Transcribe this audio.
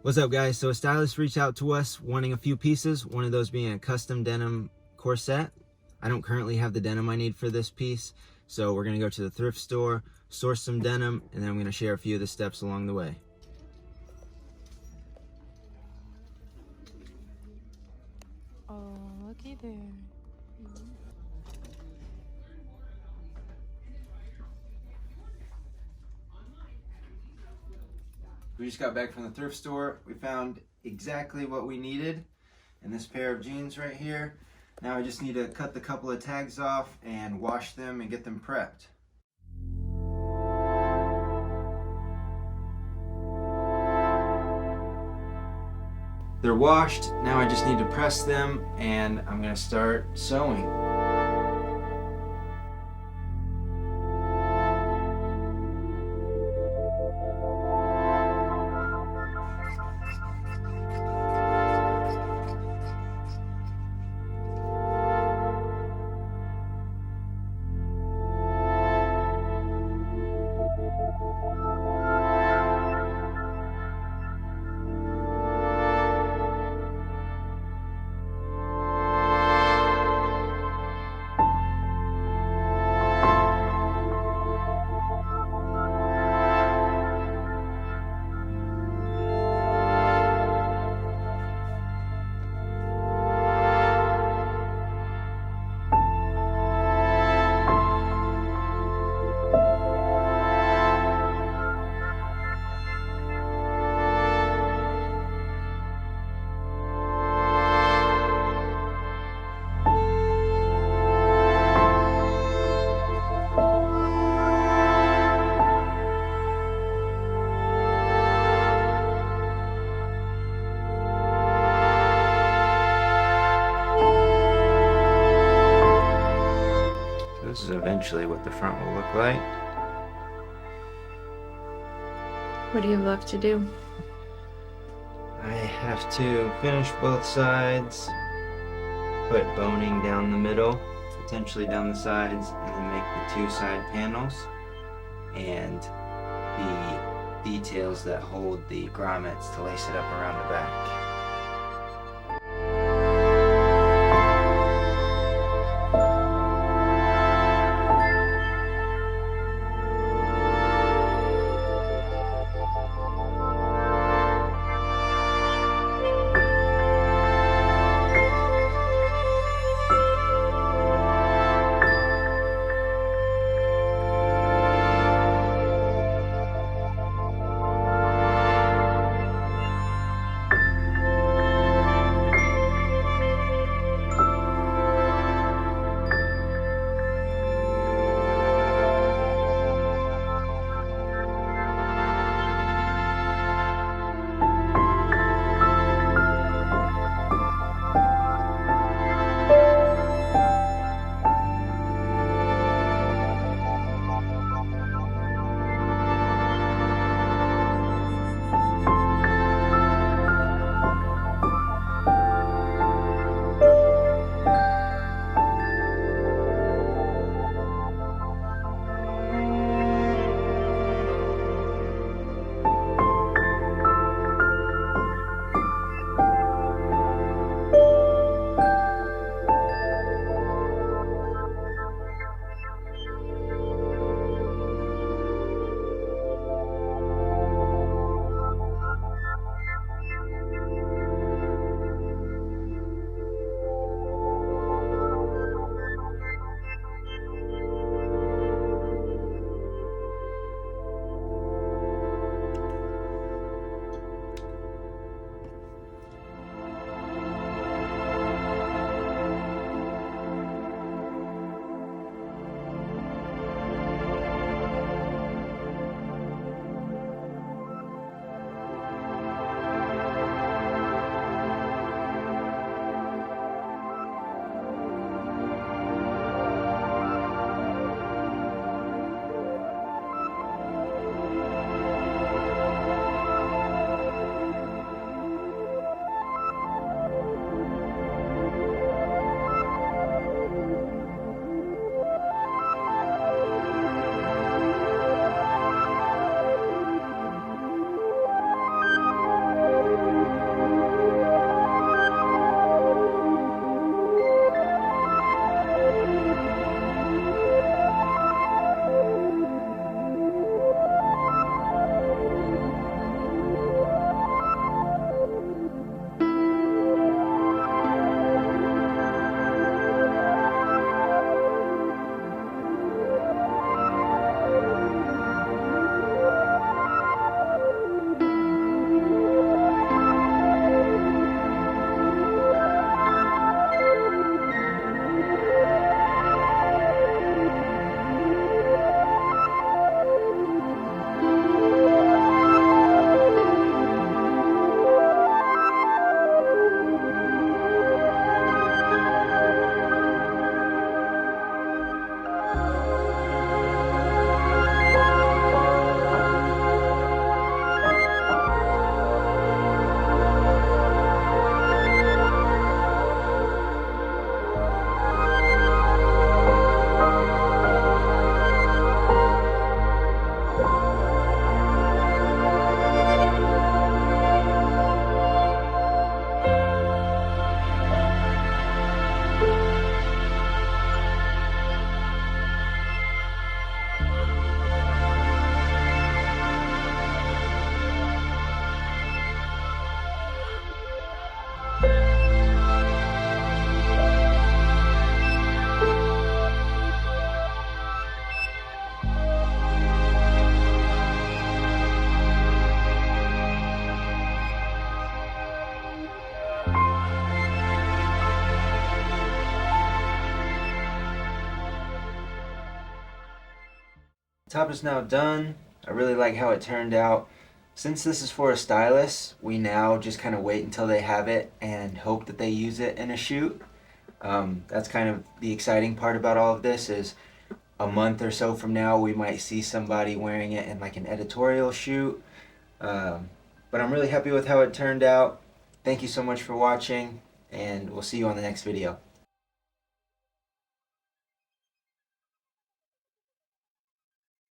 What's up, guys? So a stylist reached out to us wanting a few pieces, one of those being a custom denim corset. I don't currently have the denim I need for this piece, so we're gonna go to the thrift store, source some denim, and then I'm gonna share a few of the steps along the way. Oh, looky there. We just got back from the thrift store. We found exactly what we needed in this pair of jeans right here. Now I just need to cut the couple of tags off and wash them and get them prepped. They're washed. Now I just need to press them and I'm gonna start sewing. This is eventually what the front will look like. What do you have left to do? I have to finish both sides, put boning down the middle, potentially down the sides, and then make the two side panels and the details that hold the grommets to lace it up around the back. Top is now done. I really like how it turned out. Since this is for a stylist, we now just kind of wait until they have it and hope that they use it in a shoot. That's kind of the exciting part about all of this is a month or so from now we might see somebody wearing it in like an editorial shoot. But I'm really happy with how it turned out. Thank you so much for watching, and we'll see you on the next video.